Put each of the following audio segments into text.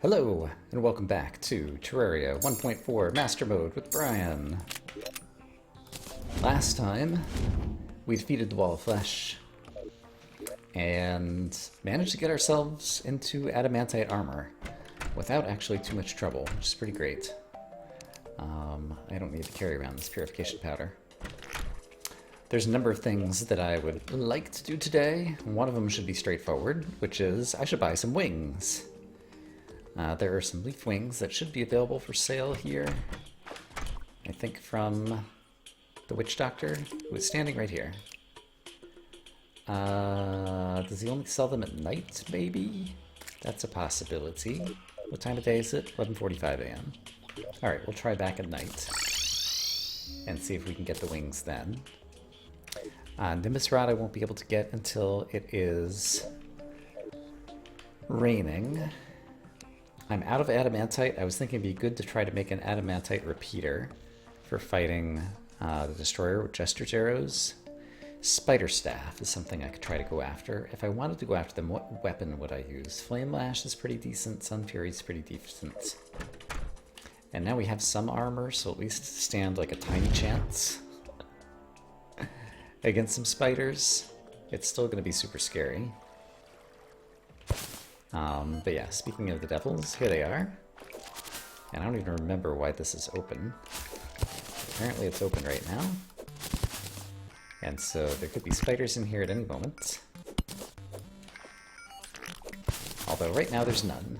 Hello, and welcome back to Terraria 1.4 Master Mode with Brian. Last time, we defeated the Wall of Flesh and managed to get ourselves into Adamantite armor without actually too much trouble, which is pretty great. I don't need to carry around this purification powder. There's a number of things that I would like to do today. One of them should be straightforward, which is I should buy some wings. There are some leaf wings that should be available for sale here. I think from the witch doctor, who is standing right here. Does he only sell them at night, maybe? That's a possibility. What time of day is it? 11:45 a.m. Alright, we'll try back at night and see if we can get the wings then. Nimbus Rod I won't be able to get until it is raining. I'm out of Adamantite. I was thinking it'd be good to try to make an Adamantite Repeater for fighting the Destroyer with Jester's arrows. Spider Staff is something I could try to go after. If I wanted to go after them, what weapon would I use? Flame Lash is pretty decent. Sun Fury is pretty decent. And now we have some armor, so at least stand like a tiny chance against some spiders. It's still going to be super scary. But yeah, speaking of the devils, here they are. And I don't even remember why this is open. Apparently it's open right now. And so there could be spiders in here at any moment. Although right now there's none.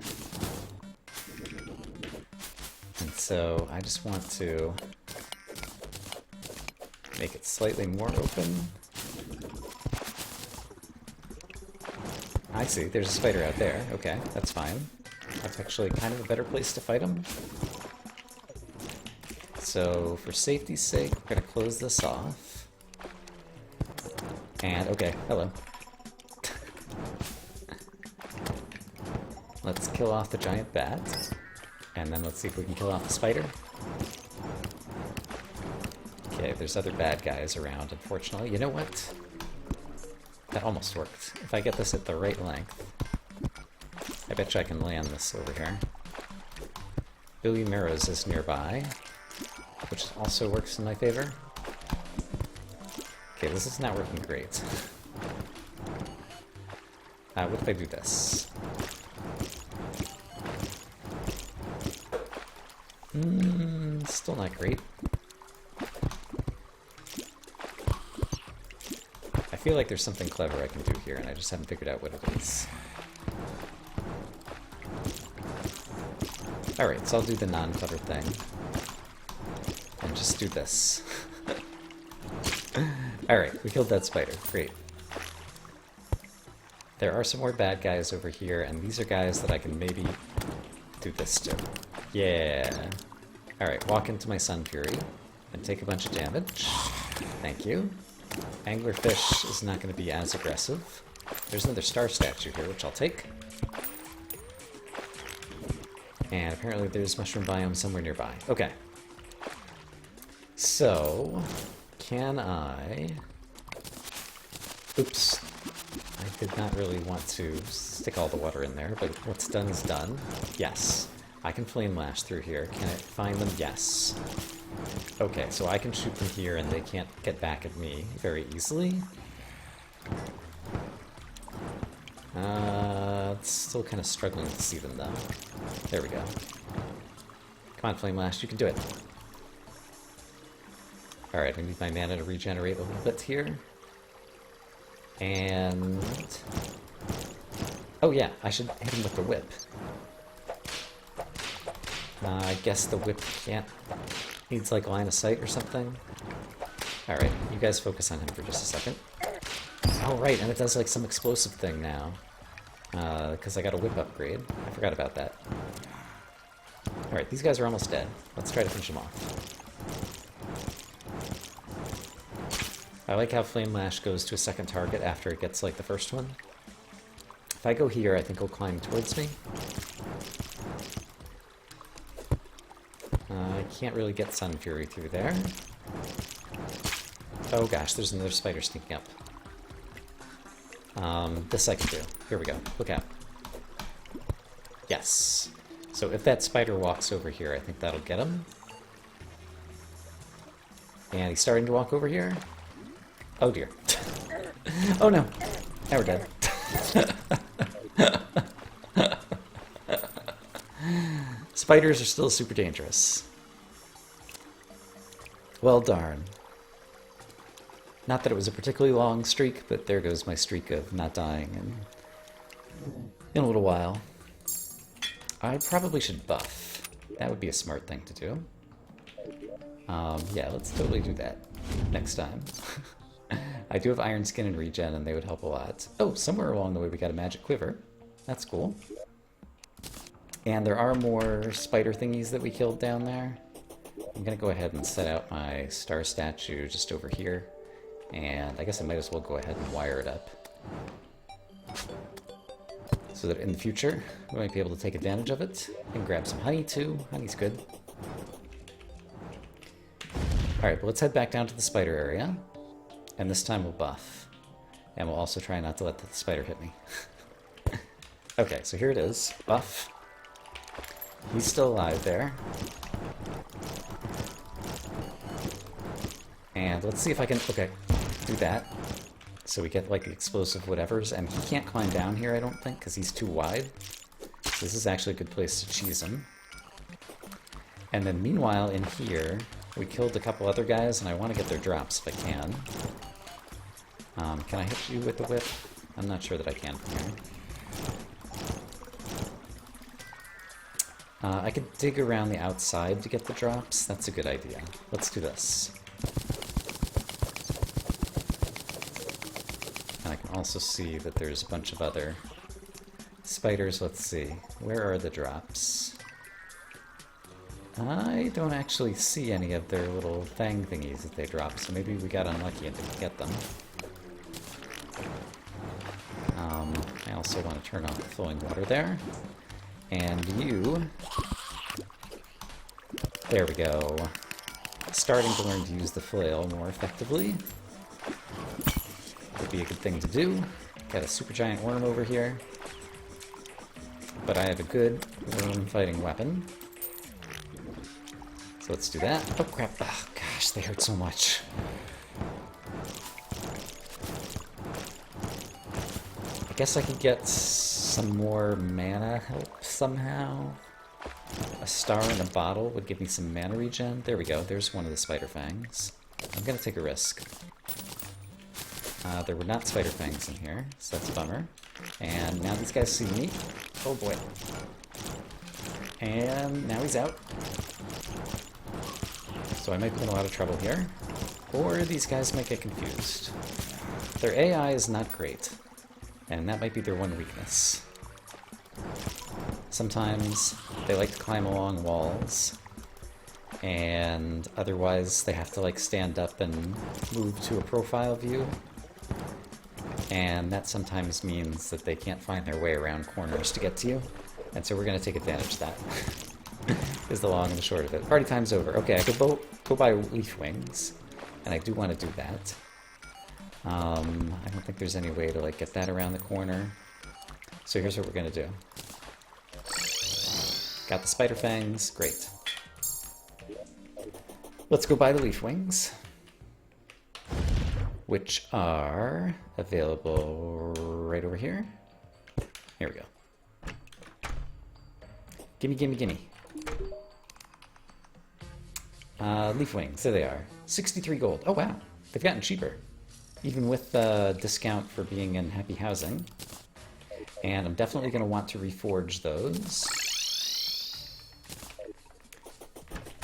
And so I just want to make it slightly more open. I see, there's a spider out there. Okay, that's fine. That's actually kind of a better place to fight him. So, for safety's sake, we're gonna close this off. And, okay, hello. Let's kill off the giant bat. And then let's see if we can kill off the spider. Okay, there's other bad guys around, unfortunately. You know what? That almost worked. If I get this at the right length, I bet you I can land this over here. Billy Meros is nearby, which also works in my favor. Okay, this is not working great. What if I do this? Still not great. I feel like there's something clever I can do here, and I just haven't figured out what it is. Alright, so I'll do the non-clever thing. And just do this. Alright, we killed that spider. Great. There are some more bad guys over here, and these are guys that I can maybe do this to. Yeah. Alright, walk into my Sun Fury and take a bunch of damage. Thank you. Anglerfish is not going to be as aggressive. There's another star statue here, which I'll take. And apparently there's mushroom biome somewhere nearby. Okay. So, can I... Oops. I did not really want to stick all the water in there, but what's done is done. Yes. I can flame lash through here. Can I find them? Yes. Okay, so I can shoot from here and they can't get back at me very easily. It's still kind of struggling to see them though. There we go. Come on, Flame Lash, you can do it. Alright, I need my mana to regenerate a little bit here. And... oh yeah, I should hit him with the whip. I guess the whip can't... needs like line of sight or something. Alright, you guys focus on him for just a second. Oh right, and it does like some explosive thing now. Because I got a whip upgrade. I forgot about that. Alright, these guys are almost dead. Let's try to finish them off. I like how Flame Lash goes to a second target after it gets like the first one. If I go here, I think he'll climb towards me. I can't really get Sun Fury through there. Oh gosh, there's another spider sneaking up. This I can do. Here we go. Look out. Yes. So if that spider walks over here, I think that'll get him. And he's starting to walk over here. Oh dear. Oh no. Now we're dead. Spiders are still super dangerous. Well, darn. Not that it was a particularly long streak, but there goes my streak of not dying in a little while. I probably should buff. That would be a smart thing to do. Yeah, let's totally do that next time. I do have Iron Skin and Regen, and they would help a lot. Oh, somewhere along the way we got a magic quiver. That's cool. And there are more spider thingies that we killed down there. I'm gonna go ahead and set out my star statue just over here. And I guess I might as well go ahead and wire it up. So that in the future, we might be able to take advantage of it. And grab some honey too. Honey's good. Alright, well, let's head back down to the spider area. And this time we'll buff. And we'll also try not to let the spider hit me. Okay, so here it is. Buff. He's still alive there. And let's see if I can, okay, do that. So we get like the explosive whatevers, and he can't climb down here, I don't think, because he's too wide. So this is actually a good place to cheese him. And then meanwhile, in here, we killed a couple other guys, and I want to get their drops if I can. Can I hit you with the whip? I'm not sure that I can from here. I could dig around the outside to get the drops. That's a good idea. Let's do this. And I can also see that there's a bunch of other spiders. Let's see. Where are the drops? I don't actually see any of their little fang thingies that they drop, so maybe we got unlucky and didn't get them. I also want to turn off the flowing water there. And you... There we go. Starting to learn to use the flail more effectively. Would be a good thing to do. Got a super giant worm over here. But I have a good worm fighting weapon. So let's do that. Oh crap. Oh gosh, they hurt so much. I guess I could get some more mana help somehow. A star in a bottle would give me some mana regen. There we go. There's one of the spider fangs. I'm gonna take a risk. There were not spider fangs in here, so that's a bummer. And now these guys see me. Oh boy. And now he's out. So I might be in a lot of trouble here. Or these guys might get confused. Their AI is not great. And that might be their one weakness. Sometimes they like to climb along walls, and otherwise they have to like stand up and move to a profile view. And that sometimes means that they can't find their way around corners to get to you. And so we're going to take advantage of that. Is the long and the short of it. Party time's over. Okay, I could go buy leaf wings, and I do want to do that. I don't think there's any way to like get that around the corner. So here's what we're gonna do. Got the spider fangs, great. Let's go buy the leaf wings, which are available right over here. Here we go. Gimme, gimme, gimme. Leaf wings, there they are. 63 gold. Oh wow, they've gotten cheaper. Even with the discount for being in happy housing. And I'm definitely going to want to reforge those.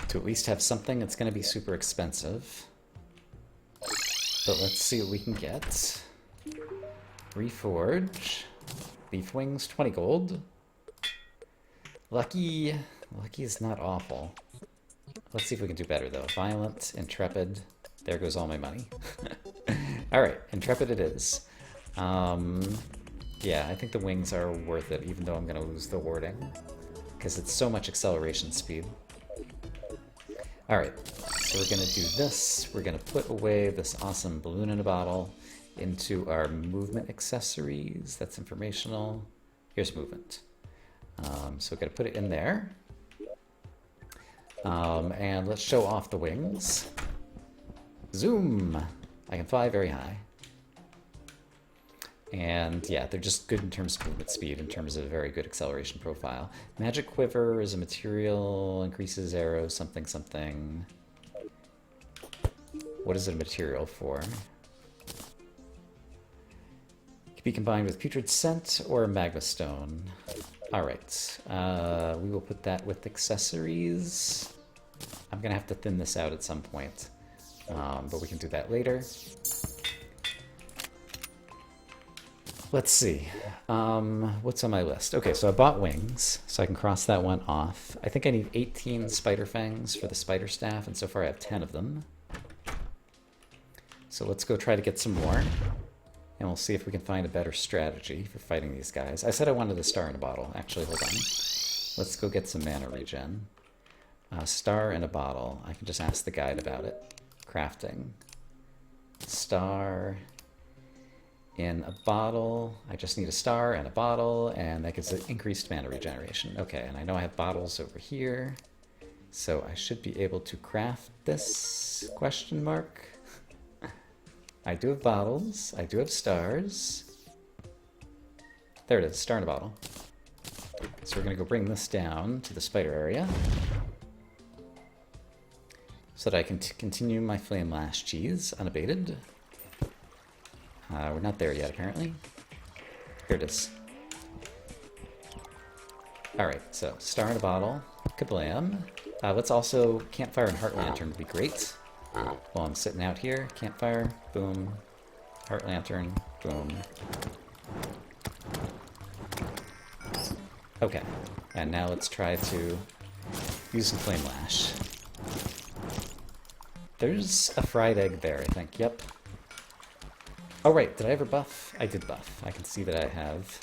To at least have something that's going to be super expensive. But let's see what we can get. Reforge. Leaf wings, 20 gold. Lucky. Lucky is not awful. Let's see if we can do better though. Violent, intrepid. There goes all my money. Alright, intrepid it is. Yeah, I think the wings are worth it, even though I'm going to lose the warding. Because it's so much acceleration speed. Alright, so we're going to do this. We're going to put away this awesome balloon in a bottle into our movement accessories. That's informational. Here's movement. So we've got to put it in there. And let's show off the wings. Zoom! I can fly very high. And yeah, they're just good in terms of movement speed, in terms of a very good acceleration profile. Magic Quiver is a material, increases arrows, something, something. What is it a material for? Can be combined with Putrid Scent or Magma Stone. Alright, we will put that with accessories. I'm gonna have to thin this out at some point, but we can do that later. Let's see, what's on my list? Okay, so I bought wings, so I can cross that one off. I think I need 18 spider fangs for the spider staff, and so far I have 10 of them. So let's go try to get some more, and we'll see if we can find a better strategy for fighting these guys. I said I wanted a star in a bottle. Actually, hold on. Let's go get some mana regen. Star in a bottle. I can just ask the guide about it. Crafting. Star in a bottle. I just need a star and a bottle, and that gives it increased mana regeneration. Okay, and I know I have bottles over here, so I should be able to craft this, question mark. I do have bottles, I do have stars. There it is, star in a bottle. So we're gonna go bring this down to the spider area so that I can continue my flame lash cheese unabated. We're not there yet, apparently. Here it is. Alright, so star in a bottle, kablam. Let's also, campfire and heart lantern would be great. While I'm sitting out here, campfire, boom, heart lantern, boom. Okay, and now let's try to use some flame lash. There's a fried egg there, I think, yep. Oh right, did I ever buff? I did buff. I can see that I have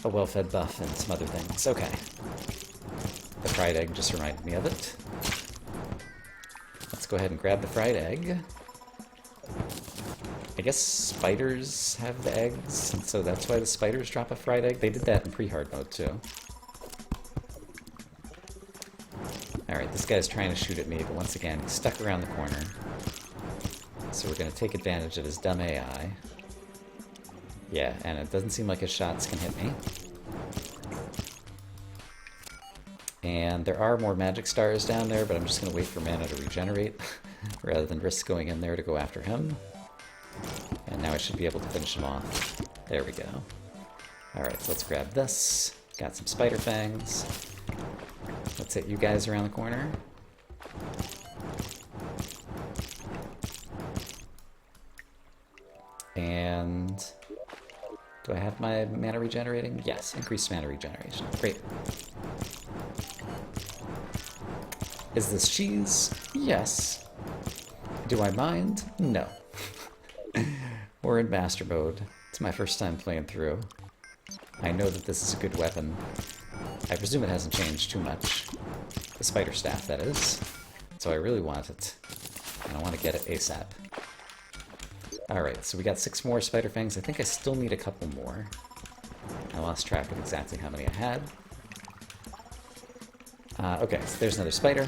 a well-fed buff and some other things. Okay. The fried egg just reminded me of it. Let's go ahead and grab the fried egg. I guess spiders have the eggs, and so that's why the spiders drop a fried egg. They did that in pre-hard mode too. Alright, this guy's trying to shoot at me, but once again, he's stuck around the corner. So we're going to take advantage of his dumb AI. Yeah, and it doesn't seem like his shots can hit me. And there are more magic stars down there, but I'm just going to wait for mana to regenerate rather than risk going in there to go after him. And now I should be able to finish him off. There we go. Alright, so let's grab this. Got some spider fangs. Let's hit you guys around the corner. And do I have my mana regenerating? Yes, increased mana regeneration. Great. Is this cheese? Yes. Do I mind? No. We're in Master Mode. It's my first time playing through. I know that this is a good weapon. I presume it hasn't changed too much. The spider staff, that is. So I really want it. And I want to get it ASAP. Alright, so we got 6 more spider fangs. I think I still need a couple more. I lost track of exactly how many I had. Okay, so there's another spider.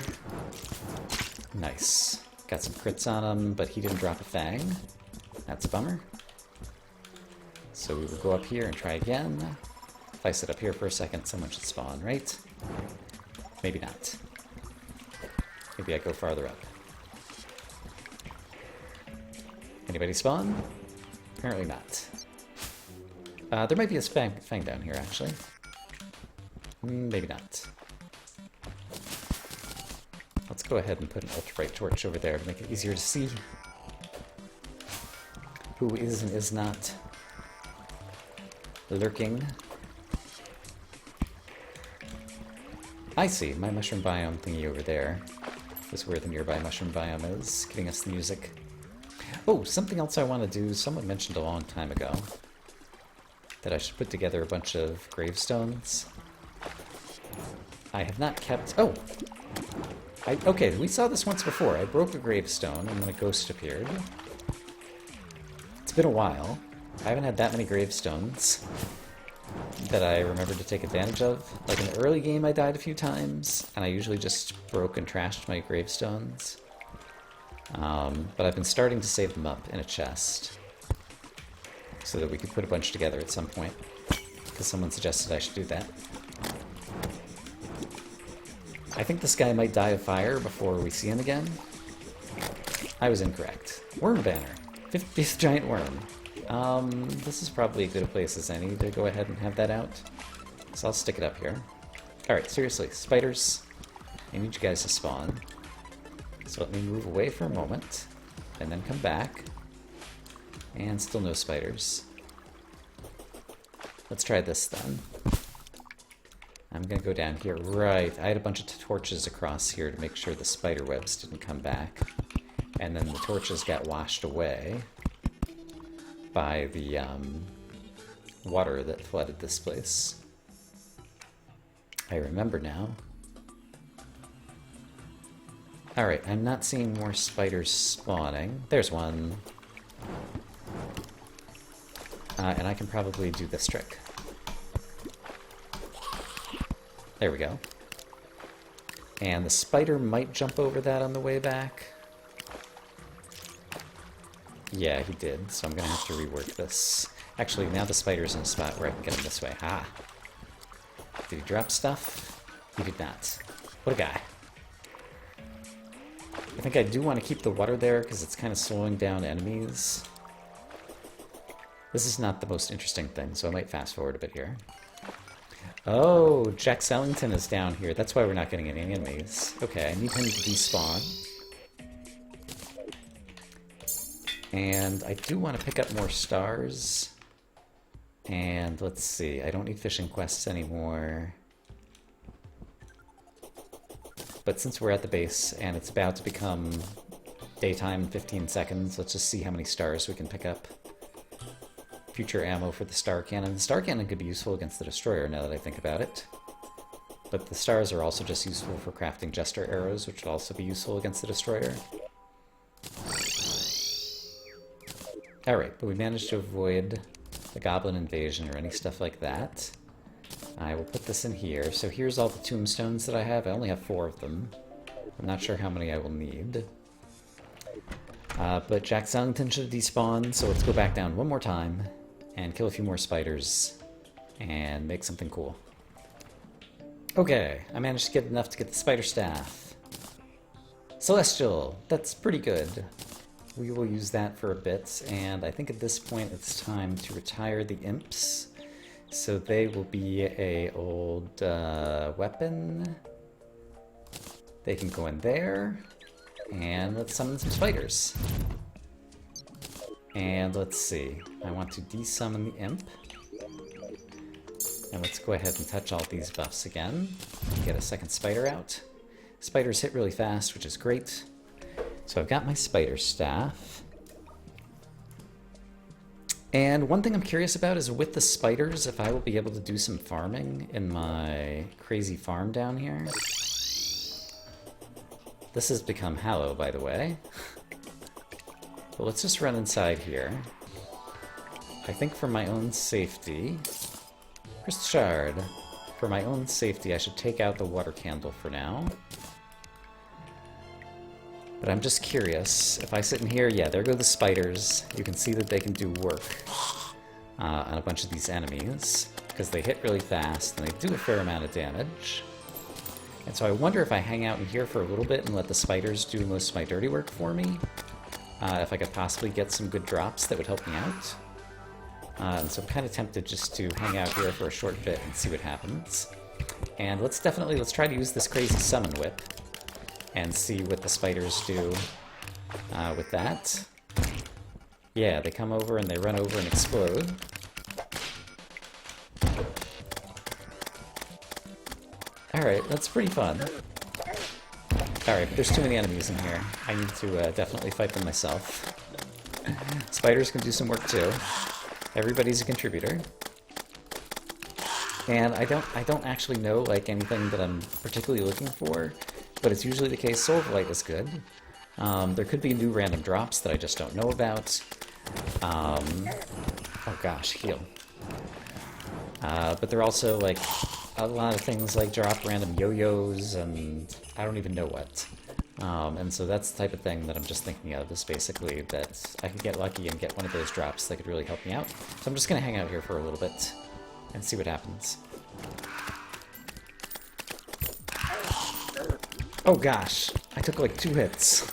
Nice. Got some crits on him, but he didn't drop a fang. That's a bummer. So we will go up here and try again. If I sit up here for a second, someone should spawn, right? Maybe not. Maybe I go farther up. Anybody spawn? Apparently not. There might be a fang down here, actually. Maybe not. Let's go ahead and put an ultra-bright torch over there to make it easier to see who is and is not lurking. I see, my mushroom biome thingy over there is where the nearby mushroom biome is, giving us the music. Oh, something else I want to do. Someone mentioned a long time ago that I should put together a bunch of gravestones. I have not kept... Oh! Okay, we saw this once before. I broke a gravestone and then a ghost appeared. It's been a while. I haven't had that many gravestones. that I remembered to take advantage of. Like in the early game I died a few times, and I usually just broke and trashed my gravestones. But I've been starting to save them up in a chest, so that we could put a bunch together at some point, because someone suggested I should do that. I think this guy might die of fire before we see him again. I was incorrect. Worm banner. 50th giant worm. This is probably as good a place as any to go ahead and have that out. So I'll stick it up here. Alright, seriously, spiders. I need you guys to spawn. So let me move away for a moment, and then come back. And still no spiders. Let's try this then. I'm gonna go down here. Right, I had a bunch of torches across here to make sure the spider webs didn't come back. And then the torches got washed away by the water that flooded this place. I remember now. Alright, I'm not seeing more spiders spawning. There's one. And I can probably do this trick. There we go. And the spider might jump over that on the way back. Yeah, he did, so I'm gonna have to rework this. Actually, now the spider's in a spot where I can get him this way. Ha! Did he drop stuff? He did not. What a guy. I think I do want to keep the water there because it's kind of slowing down enemies. This is not the most interesting thing, so I might fast forward a bit here. Oh, Jack Sellington is down here. That's why we're not getting any enemies. Okay, I need him to despawn. And I do want to pick up more stars. And let's see, I don't need fishing quests anymore. But since we're at the base and it's about to become daytime in 15 seconds, let's just see how many stars we can pick up. Future ammo for the star cannon. The star cannon could be useful against the destroyer now that I think about it. But the stars are also just useful for crafting jester arrows, which would also be useful against the destroyer. Alright, but we managed to avoid the goblin invasion or any stuff like that. I will put this in here. So here's all the tombstones that I have. I only have 4 of them. I'm not sure how many I will need. But Jack Sellington should have despawned, so let's go back down one more time and kill a few more spiders and make something cool. Okay, I managed to get enough to get the spider staff. Celestial, that's pretty good. We will use that for a bit, and I think at this point it's time to retire the Imps. So they will be a old weapon. They can go in there. And let's summon some spiders. And let's see. I want to desummon the Imp. And let's go ahead and touch all these buffs again. Get a second spider out. Spiders hit really fast, which is great. So I've got my spider staff. And one thing I'm curious about is with the spiders, if I will be able to do some farming in my crazy farm down here. This has become Hallow, by the way. But let's just run inside here. I think for my own safety... Crystal Shard. For my own safety, I should take out the water candle for now. But I'm just curious. If I sit in here, yeah, there go the spiders. You can see that they can do work on a bunch of these enemies, because they hit really fast and they do a fair amount of damage. And so I wonder if I hang out in here for a little bit and let the spiders do most of my dirty work for me. If I could possibly get some good drops that would help me out. And so I'm kind of tempted just to hang out here for a short bit and see what happens. And let's try to use this crazy summon whip and see what the spiders do with that. Yeah, they come over and they run over and explode. Alright, that's pretty fun. Alright, but there's too many enemies in here. I need to definitely fight them myself. Spiders can do some work too. Everybody's a contributor. And I don't actually know like anything that I'm particularly looking for, but it's usually the case. Soul of Light is good. There could be new random drops that I just don't know about. Oh gosh, heal. But they're also like a lot of things like drop random yo-yos and I don't even know what. And so that's the type of thing that I'm just thinking of, is basically that I could get lucky and get one of those drops that could really help me out. So I'm just going to hang out here for a little bit and see what happens. Oh gosh, I took like 2 hits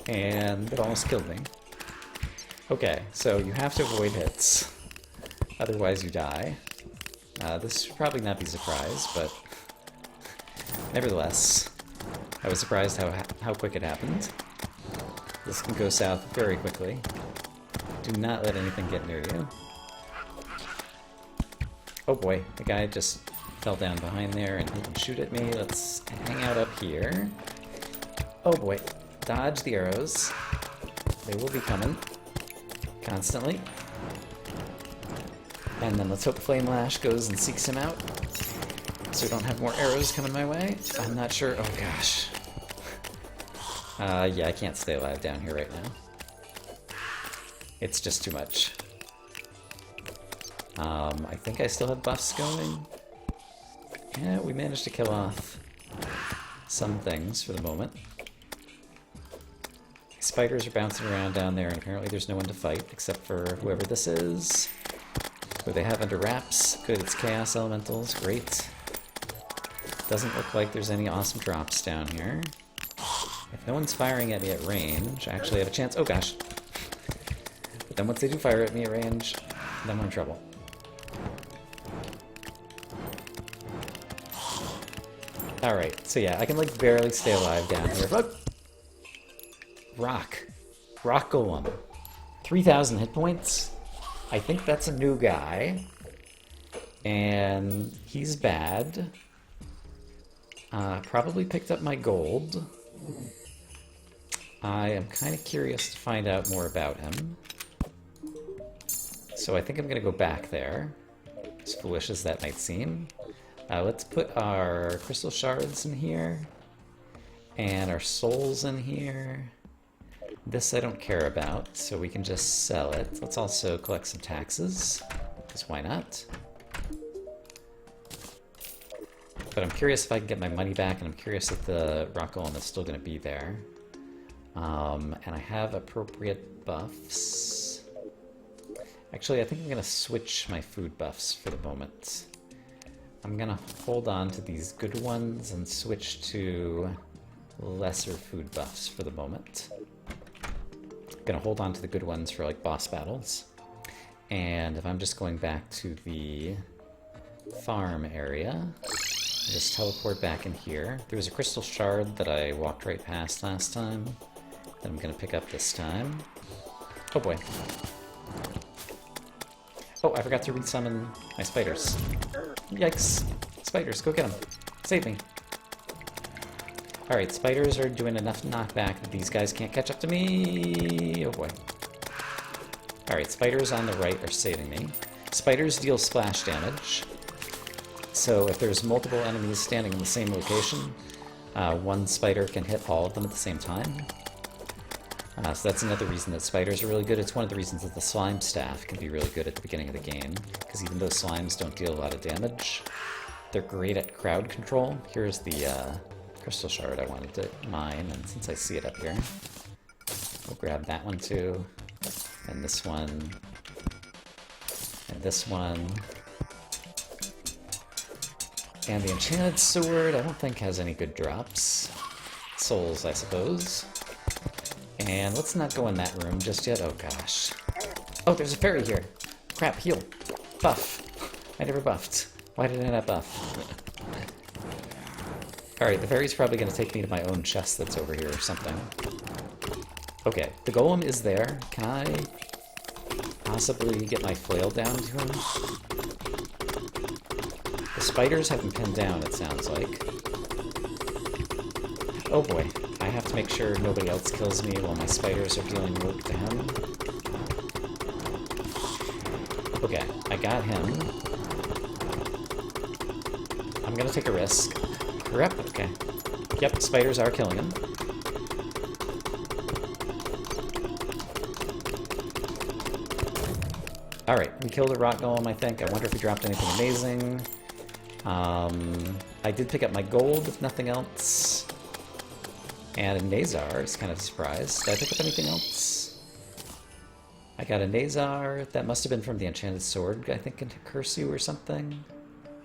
and it almost killed me. Okay, so you have to avoid hits, otherwise you die. This should probably not be a surprise, but nevertheless, I was surprised how quick it happened. This can go south very quickly. Do not let anything get near you. Oh boy, the guy just fell down behind there and he can shoot at me. Let's hang out up here. Oh boy, dodge the arrows. They will be coming constantly. And then let's hope Flame Lash goes and seeks him out, so we don't have more arrows coming my way. I'm not sure. Oh gosh. Yeah, I can't stay alive down here right now. It's just too much. I think I still have buffs going. Yeah, we managed to kill off some things for the moment. Spiders are bouncing around down there, and apparently there's no one to fight except for whoever this is. Who they have under wraps. Good, it's Chaos Elementals. Great. Doesn't look like there's any awesome drops down here. If no one's firing at me at range, I actually have a chance. Oh gosh. But then once they do fire at me at range, then I'm in trouble. Alright, so yeah, I can like barely stay alive down here. But Rock Golem. 3,000 hit points. I think that's a new guy. And he's bad. Probably picked up my gold. I am kind of curious to find out more about him. So I think I'm going to go back there. As foolish as that might seem. Let's put our crystal shards in here. And our souls in here. This I don't care about, so we can just sell it. Let's also collect some taxes, because why not? But I'm curious if I can get my money back, and I'm curious if the rock golem is still going to be there. And I have appropriate buffs. Actually, I think I'm going to switch my food buffs for the moment. I'm going to hold on to these good ones and switch to lesser food buffs for the moment. I'm going to hold on to the good ones for like boss battles. And if I'm just going back to the farm area, just teleport back in here. There was a crystal shard that I walked right past last time that I'm going to pick up this time. Oh boy. Oh, I forgot to resummon my spiders. Yikes. Spiders, go get them. Save me. Alright, spiders are doing enough knockback that these guys can't catch up to me. Oh boy. Alright, spiders on the right are saving me. Spiders deal splash damage. So if there's multiple enemies standing in the same location, one spider can hit all of them at the same time. So that's another reason that spiders are really good. It's one of the reasons that the slime staff can be really good at the beginning of the game, because even though slimes don't deal a lot of damage, they're great at crowd control. Here's the crystal shard I wanted to mine, and since I see it up here, we'll grab that one too, and this one, and this one. And the enchanted sword, I don't think has any good drops. Souls, I suppose. And let's not go in that room just yet. Oh gosh. Oh, there's a fairy here. Crap, heal. Buff. I never buffed. Why did I not buff? Alright, the fairy's probably going to take me to my own chest that's over here or something. Okay, the golem is there. Can I possibly get my flail down to him? The spiders have him pinned down, it sounds like. Oh boy, I have to make sure nobody else kills me while my spiders are dealing work to him. Okay, I got him. I'm gonna take a risk. Yep, okay. Yep, spiders are killing him. Alright, we killed a rock golem, I think. I wonder if we dropped anything amazing. I did pick up my gold, if nothing else. And a Nazar is kind of a surprise. Did I pick up anything else? I got a Nazar. That must have been from the Enchanted Sword, I think, into Cursu or something.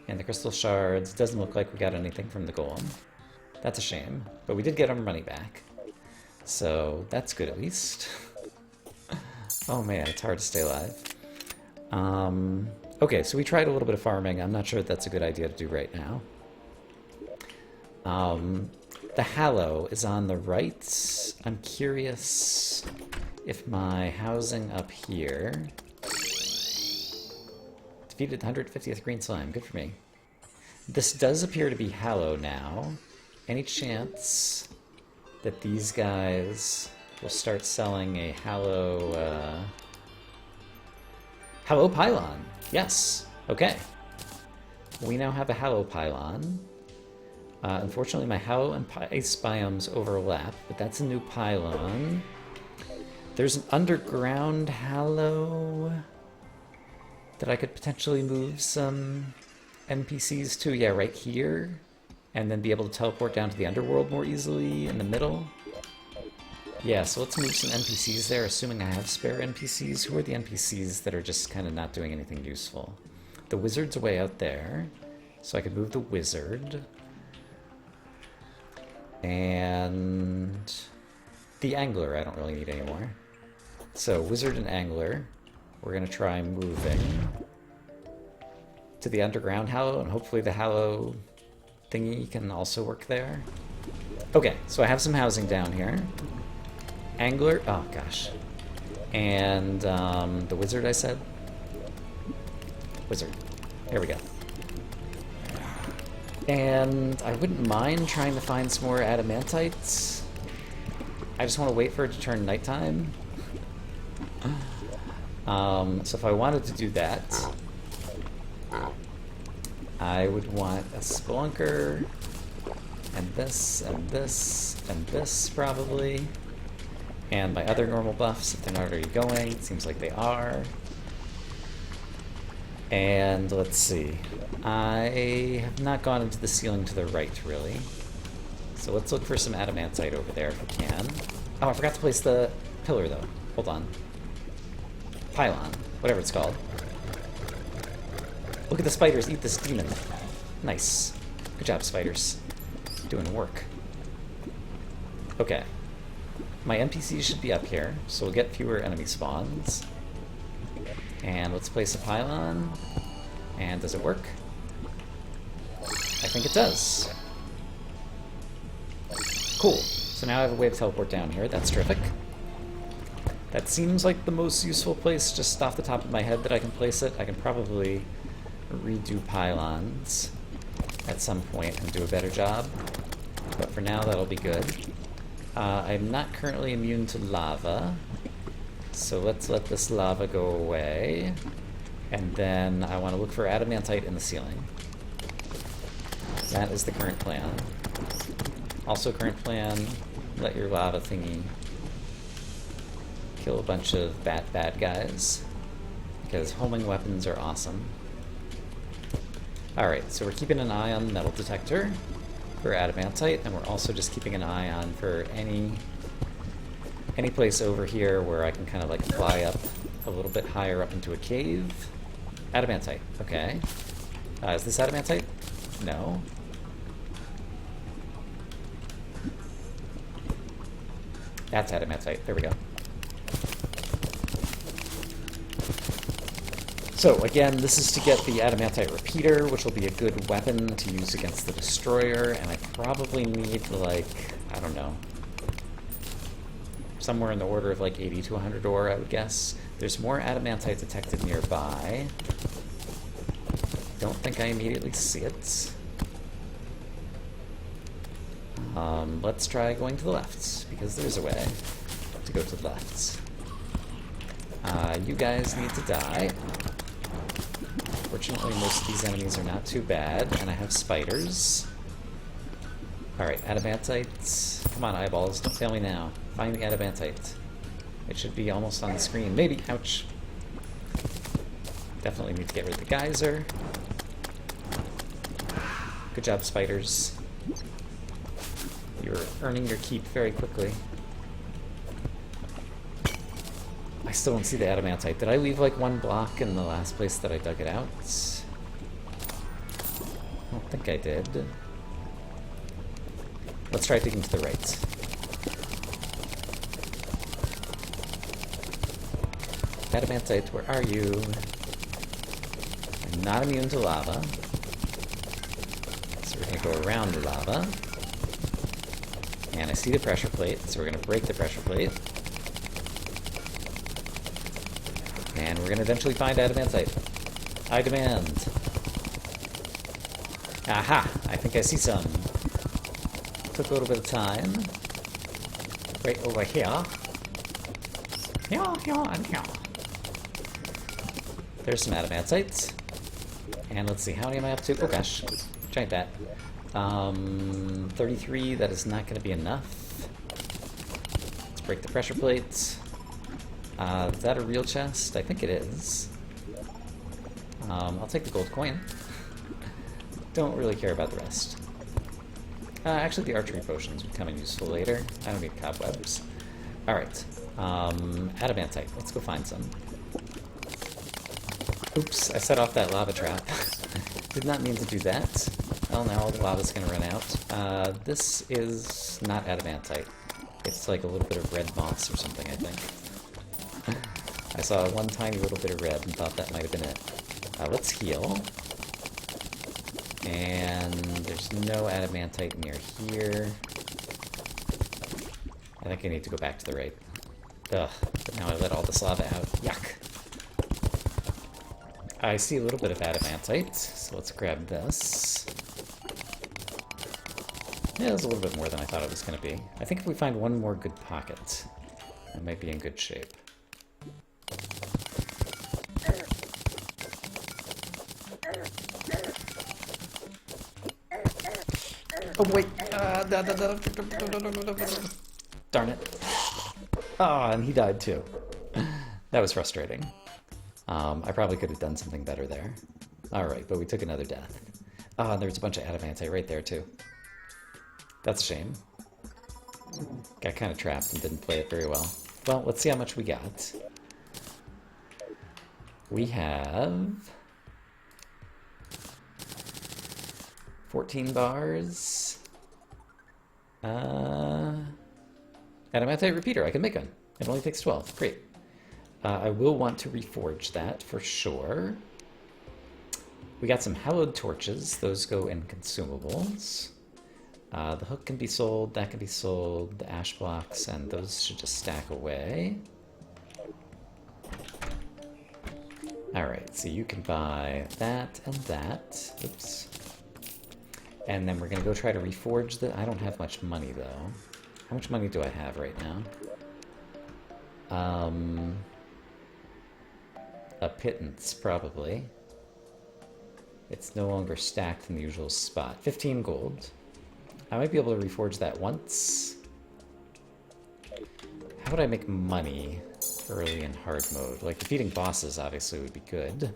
And the Crystal Shards. Doesn't look like we got anything from the Golem. That's a shame. But we did get our money back. So, that's good at least. Oh man, it's hard to stay alive. Okay, so we tried a little bit of farming. I'm not sure if that's a good idea to do right now. The Hallow is on the right. I'm curious if my housing up here... Defeated the 150th green slime. Good for me. This does appear to be Hallow now. Any chance that these guys will start selling a Hallow... Hallow Pylon. Yes. Okay. We now have a Hallow Pylon. Unfortunately, my Hallow and Ice biomes overlap, but that's a new pylon. There's an underground Hallow that I could potentially move some NPCs to. Yeah, right here. And then be able to teleport down to the underworld more easily in the middle. Yeah, so let's move some NPCs there, assuming I have spare NPCs. Who are the NPCs that are just kind of not doing anything useful? The wizard's way out there, so I could move the wizard. And the angler I don't really need anymore. So wizard and angler, we're going to try moving to the underground Hallow, and hopefully the Hallow thingy can also work there. Okay, so I have some housing down here. Angler, oh gosh. And the wizard I said? Wizard. There we go. And I wouldn't mind trying to find some more adamantites. I just want to wait for it to turn nighttime. So if I wanted to do that, I would want a spelunker, and this, and this, and this probably. And my other normal buffs, if they're not already going. It seems like they are. And let's see. I have not gone into the ceiling to the right, really. So let's look for some adamantite over there if we can. Oh, I forgot to place the pillar, though. Hold on. Pylon. Whatever it's called. Look at the spiders eat this demon. Nice. Good job, spiders. Doing work. Okay. My NPCs should be up here, so we'll get fewer enemy spawns. And let's place a pylon. And does it work? I think it does. Cool. So now I have a way to teleport down here. That's terrific. That seems like the most useful place just off the top of my head that I can place it. I can probably redo pylons at some point and do a better job. But for now, that'll be good. I'm not currently immune to lava, so let's let this lava go away. And then I want to look for adamantite in the ceiling. That is the current plan. Also current plan, let your lava thingy kill a bunch of bad guys, because homing weapons are awesome. Alright, so we're keeping an eye on the metal detector for adamantite, and we're also just keeping an eye on for any place over here where I can kind of like fly up a little bit higher up into a cave. Adamantite, okay. Is this adamantite? No. That's adamantite, there we go. So again, this is to get the Adamantite Repeater, which will be a good weapon to use against the Destroyer, and I probably need, like, I don't know, somewhere in the order of like 80 to 100 ore, I would guess. There's more Adamantite detected nearby. Don't think I immediately see it. Let's try going to the left, because there's a way to go to the left. You guys need to die. Fortunately, most of these enemies are not too bad, and I have spiders. Alright, adamantite. Come on, eyeballs, don't fail me now. Find the adamantite. It should be almost on the screen. Maybe. Ouch. Definitely need to get rid of the geyser. Good job, spiders. You're earning your keep very quickly. I still don't see the adamantite. Did I leave like one block in the last place that I dug it out? I don't think I did. Let's try digging to the right. Adamantite, where are you? I'm not immune to lava. So we're going to go around the lava. And I see the pressure plate, so we're going to break the pressure plate. And we're going to eventually find adamantite. I demand. Aha! I think I see some. Took a little bit of time. Right over here. Here, and here. There's some adamantites. And let's see, how many am I up to? Oh gosh, giant bat. 33, that is not going to be enough. Let's break the pressure plates. Is that a real chest? I think it is. I'll take the gold coin. Don't really care about the rest. Actually, the archery potions would come in useful later. I don't need cobwebs. Alright. Adamantite. Let's go find some. Oops, I set off that lava trap. Did not mean to do that. Well, now all the lava's gonna run out. This is not adamantite. It's like a little bit of red moss or something, I think. I saw one tiny little bit of red and thought that might have been it. Let's heal. And there's no adamantite near here. I think I need to go back to the right. Ugh, but now I let all this lava out. Yuck. I see a little bit of adamantite, so let's grab this. Yeah, it's a little bit more than I thought it was going to be. I think if we find one more good pocket, I might be in good shape. Oh, wait. Darn it. Ah, and he died too. That was frustrating. I probably could have done something better there. Alright, but we took another death. Ah, and there was a bunch of adamantite right there too. That's a shame. Got kind of trapped and didn't play it very well. Well, let's see how much we got. We have 14 bars. Adamantite Repeater, I can make one. It only takes 12. Great. I will want to reforge that for sure. We got some hallowed torches. Those go in consumables. The hook can be sold, that can be sold, the ash blocks, and those should just stack away. Alright, so you can buy that and that. Oops. And then we're going to go try to reforge the... I don't have much money, though. How much money do I have right now? A pittance, probably. It's no longer stacked in the usual spot. 15 gold. I might be able to reforge that once. How would I make money early in hard mode? Like, defeating bosses obviously would be good.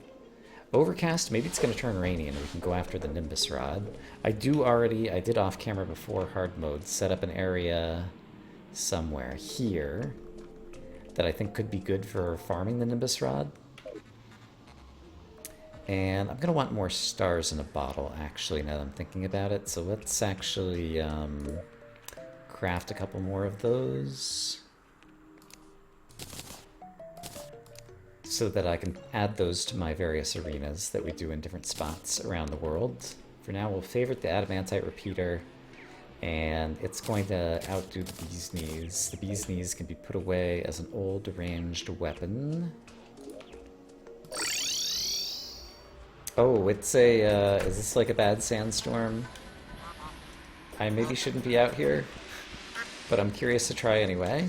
Overcast, maybe it's going to turn rainy and we can go after the Nimbus Rod. I did off camera before hard mode, set up an area somewhere here that I think could be good for farming the Nimbus Rod. And I'm going to want more stars in a bottle, actually, now that I'm thinking about it. So let's actually craft a couple more of those so that I can add those to my various arenas that we do in different spots around the world. For now, we'll favorite the Adamantite Repeater, and it's going to outdo the Bee's Knees. The Bee's Knees can be put away as an old ranged weapon. Oh, it's a, is this like a bad sandstorm? I maybe shouldn't be out here, but I'm curious to try anyway.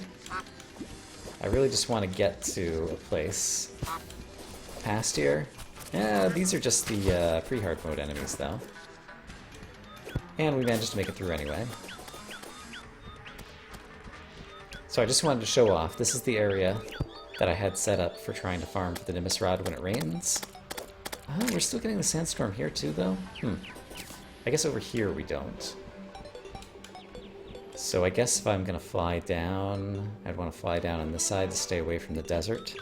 I really just want to get to a place past here. Yeah, these are just the pre-hard mode enemies, though. And we managed to make it through anyway. So I just wanted to show off. This is the area that I had set up for trying to farm for the Nimbus Rod when it rains. We're still getting the sandstorm here too, though? I guess over here we don't. So I guess if I'm gonna fly down, I'd want to fly down on this side to stay away from the desert.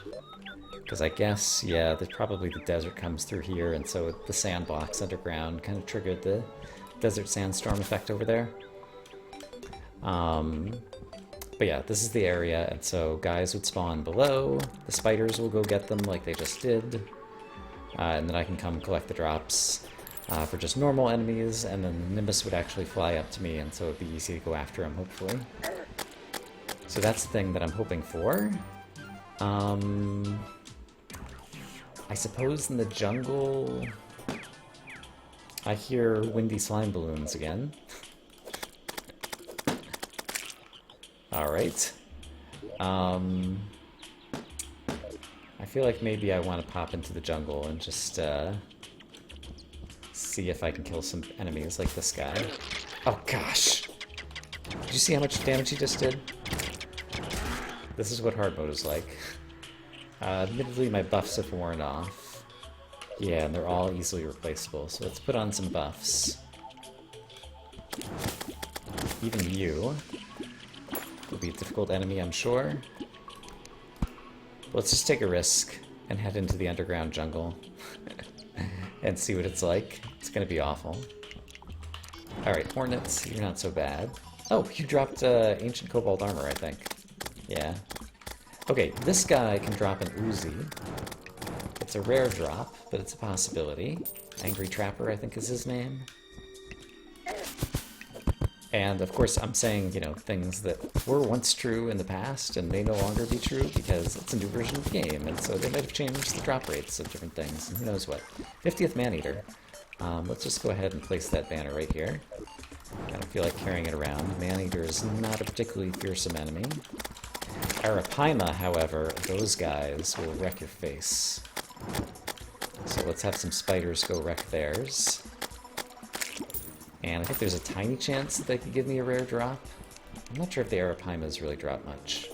Because I guess, yeah, probably the desert comes through here, and so the sandbox underground kind of triggered the desert sandstorm effect over there. But yeah, this is the area, and so guys would spawn below, the spiders will go get them like they just did, and then I can come collect the drops for just normal enemies, and then Nimbus would actually fly up to me, and so it'd be easy to go after him, hopefully. So that's the thing that I'm hoping for. I suppose in the jungle, I hear windy slime balloons again. Alright. I feel like maybe I want to pop into the jungle and just see if I can kill some enemies like this guy. Oh gosh! Did you see how much damage he just did? This is what hard mode is like. Admittedly, my buffs have worn off. Yeah, and they're all easily replaceable, so let's put on some buffs. Even you will be a difficult enemy, I'm sure. Let's just take a risk and head into the underground jungle and see what it's like. It's gonna be awful. Alright, Hornets, you're not so bad. Oh, you dropped ancient Cobalt armor, I think. Yeah. Okay, this guy can drop an Uzi. It's a rare drop, but it's a possibility. Angry Trapper, I think is his name. And of course I'm saying, you know, things that were once true in the past and may no longer be true because it's a new version of the game, and so they might have changed the drop rates of different things, and who knows what. 50th Maneater. Let's just go ahead and place that banner right here. I don't feel like carrying it around. Maneater is not a particularly fearsome enemy. Arapaima, however, those guys will wreck your face. So let's have some spiders go wreck theirs. And I think there's a tiny chance that they could give me a rare drop. I'm not sure if the Arapaimas really drop much.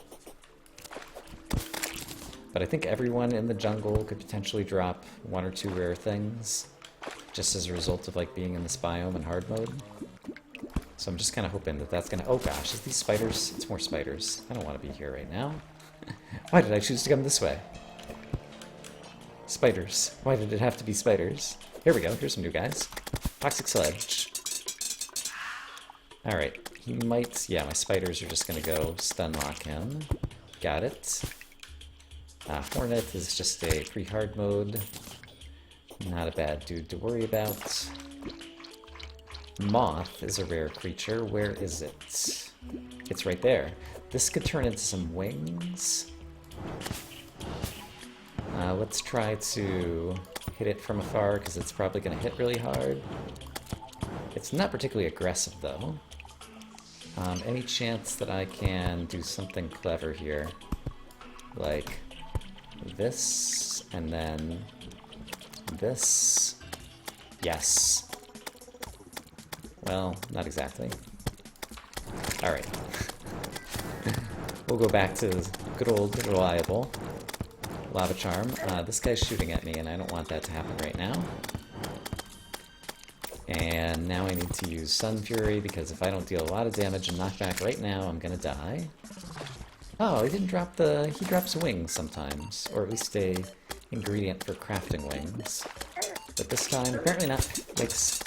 But I think everyone in the jungle could potentially drop 1 or 2 rare things, just as a result of like being in this biome in hard mode. So I'm just kind of hoping that that's gonna... Oh gosh, is these spiders? It's more spiders. I don't want to be here right now. Why did I choose to come this way? Spiders. Why did it have to be spiders? Here we go, here's some new guys. Toxic Sledge. Alright, he might... Yeah, my spiders are just gonna go stun lock him. Got it. Hornet is just a pre-hard mode. Not a bad dude to worry about. Moth is a rare creature. Where is it? It's right there. This could turn into some wings. Let's try to hit it from afar, because it's probably going to hit really hard. It's not particularly aggressive, though. Any chance that I can do something clever here? Like this, and then this? Yes. Well, not exactly. Alright. We'll go back to good old reliable Lava Charm. This guy's shooting at me, and I don't want that to happen right now. And now I need to use Sun Fury, because if I don't deal a lot of damage and knockback right now, I'm gonna die. Oh, he didn't drop the... He drops wings sometimes, or at least a ingredient for crafting wings. But this time, apparently not. Yikes.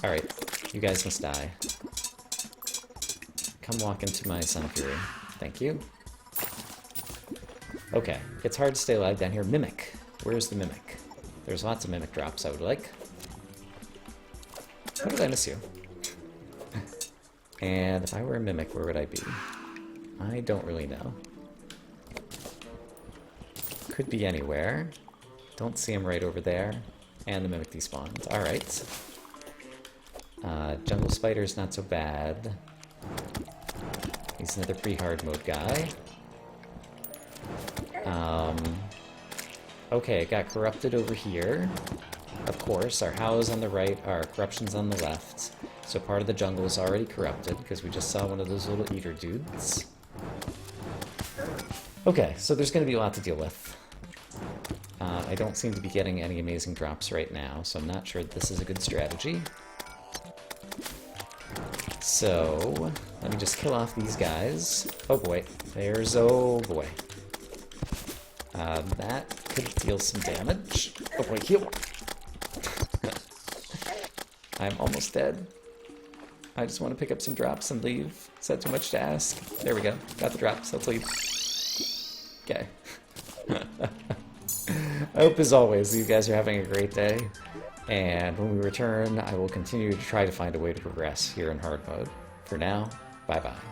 Alright, you guys must die. Come walk into my Sun Fury. Thank you. Okay, it's hard to stay alive down here. Mimic. Where's the Mimic? There's lots of Mimic drops I would like. How did I miss you? And if I were a Mimic, where would I be? I don't really know. Could be anywhere. Don't see him right over there. And the Mimic despawned. Alright. Jungle Spider's not so bad. He's another pre-hard mode guy. Okay, it got corrupted over here. Of course, our Hows on the right, our Corruption's on the left. So part of the jungle is already corrupted, because we just saw one of those little eater dudes. Okay, so there's going to be a lot to deal with. I don't seem to be getting any amazing drops right now, so I'm not sure this is a good strategy. So, let me just kill off these guys. Oh boy, oh boy. That could deal some damage. Oh boy, heal! I'm almost dead. I just want to pick up some drops and leave. Is that too much to ask? There we go. Got the drops. Let's leave. Okay. I hope, as always, you guys are having a great day. And when we return, I will continue to try to find a way to progress here in hard mode. For now, bye-bye.